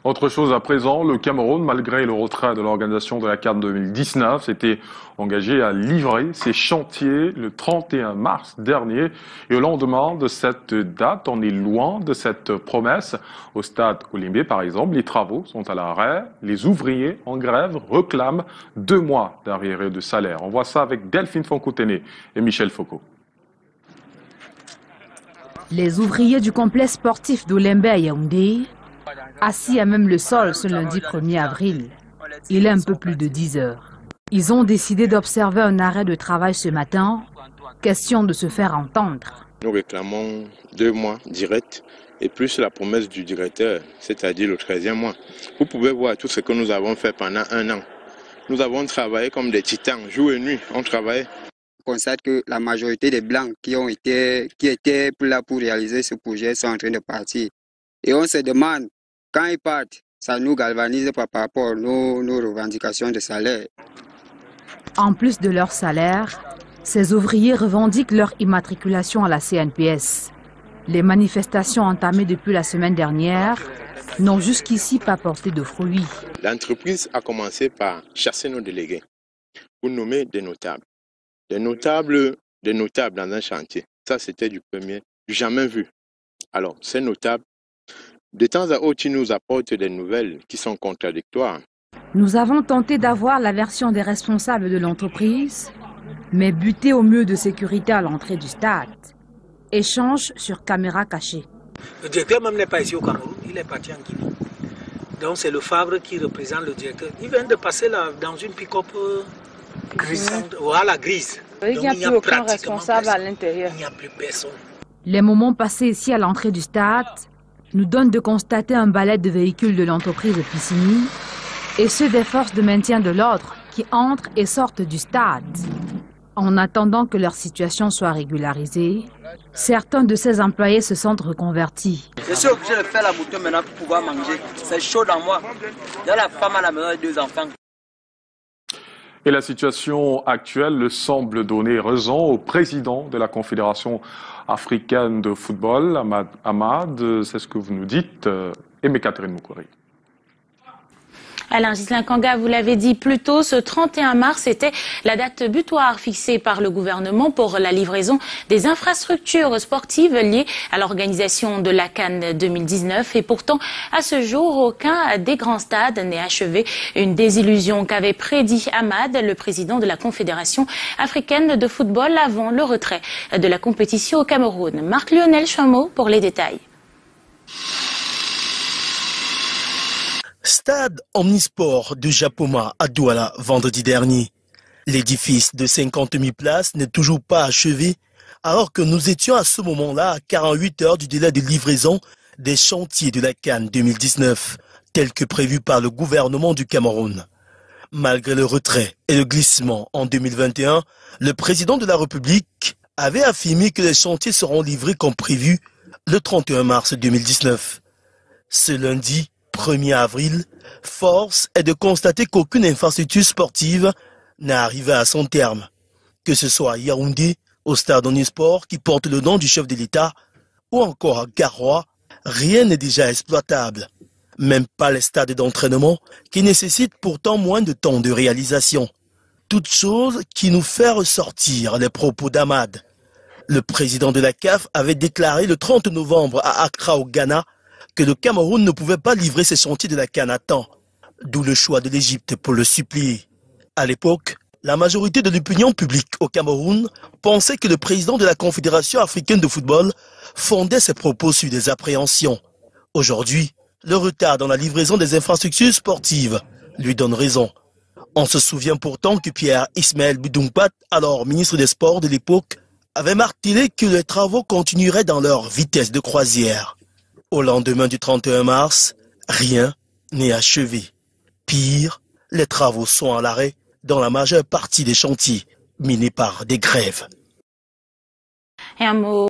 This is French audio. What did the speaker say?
Autre chose à présent, le Cameroun, malgré le retrait de l'organisation de la CAN 2019, s'était engagé à livrer ses chantiers le 31 mars dernier. Et au lendemain de cette date, on est loin de cette promesse. Au stade Olimbe, par exemple, les travaux sont à l'arrêt. Les ouvriers en grève réclament 2 mois d'arriérés de salaire. On voit ça avec Delphine Foncoutene et Michel Foucault. Les ouvriers du complexe sportif d'Olimbe à Yaoundé, assis à même le sol ce lundi 1er avril, il est un peu plus de 10 heures. Ils ont décidé d'observer un arrêt de travail ce matin, question de se faire entendre. Nous réclamons 2 mois directs et plus la promesse du directeur, c'est-à-dire le 13e mois. Vous pouvez voir tout ce que nous avons fait pendant 1 an. Nous avons travaillé comme des titans, jour et nuit, on travaille. On constate que la majorité des Blancs qui étaient là pour réaliser ce projet sont en train de partir. Et on se demande, quand ils partent, ça nous galvanise par rapport à nos revendications de salaire. En plus de leur salaire, ces ouvriers revendiquent leur immatriculation à la CNPS. Les manifestations entamées depuis la semaine dernière n'ont jusqu'ici pas porté de fruits. L'entreprise a commencé par chasser nos délégués pour nommer des notables. Des notables dans un chantier. Ça, c'était du premier, jamais vu. Alors, ces notables, de temps à autre, ils nous apportent des nouvelles qui sont contradictoires. Nous avons tenté d'avoir la version des responsables de l'entreprise, mais butés au mur de sécurité à l'entrée du stade. Échange sur caméra cachée. Le directeur même n'est pas ici au Cameroun, il est parti en Guinée. Donc c'est le Favre qui représente le directeur. Il vient de passer là dans une pick-up grise. Voilà, grise. Il n'y a plus aucun responsable à l'intérieur. Il n'y a plus personne. Les moments passés ici à l'entrée du stade nous donnent de constater un balai de véhicules de l'entreprise Piscini et ceux des forces de maintien de l'ordre qui entrent et sortent du stade. En attendant que leur situation soit régularisée, certains de ces employés se sentent reconvertis. Je suis obligé de faire la bouteille maintenant pour pouvoir manger. C'est chaud dans moi. Il y a la femme à la maison et 2 enfants. Et la situation actuelle semble donner raison au président de la Confédération africaine de football, Ahmad. C'est ce que vous nous dites, Aimé Catherine Moukouri. Alain Ghislain Kanga, vous l'avez dit plus tôt, ce 31 mars était la date butoir fixée par le gouvernement pour la livraison des infrastructures sportives liées à l'organisation de la CAN 2019. Et pourtant, à ce jour, aucun des grands stades n'est achevé. Une désillusion qu'avait prédit Ahmad, le président de la Confédération africaine de football, avant le retrait de la compétition au Cameroun. Marc-Lionel Chameau pour les détails. Stade omnisport de Japoma à Douala vendredi dernier. L'édifice de 50 000 places n'est toujours pas achevé alors que nous étions à ce moment-là à 48 heures du délai de livraison des chantiers de la CAN 2019 tel que prévu par le gouvernement du Cameroun. Malgré le retrait et le glissement en 2021, le président de la République avait affirmé que les chantiers seront livrés comme prévu le 31 mars 2019. Ce lundi 1er avril, force est de constater qu'aucune infrastructure sportive n'est arrivée à son terme. Que ce soit à Yaoundé, au stade omnisport qui porte le nom du chef de l'État, ou encore à Garoua, rien n'est déjà exploitable. Même pas les stades d'entraînement qui nécessitent pourtant moins de temps de réalisation. Toute chose qui nous fait ressortir les propos d'Ahmad. Le président de la CAF avait déclaré le 30 novembre à Accra au Ghana que le Cameroun ne pouvait pas livrer ses chantiers de la CAN à temps, d'où le choix de l'Égypte pour le supplier. À l'époque, la majorité de l'opinion publique au Cameroun pensait que le président de la Confédération africaine de football fondait ses propos sur des appréhensions. Aujourd'hui, le retard dans la livraison des infrastructures sportives lui donne raison. On se souvient pourtant que Pierre Ismaël Boudoumpat, alors ministre des Sports de l'époque, avait martelé que les travaux continueraient dans leur vitesse de croisière. Au lendemain du 31 mars, rien n'est achevé. Pire, les travaux sont à l'arrêt dans la majeure partie des chantiers, minés par des grèves. Et un mot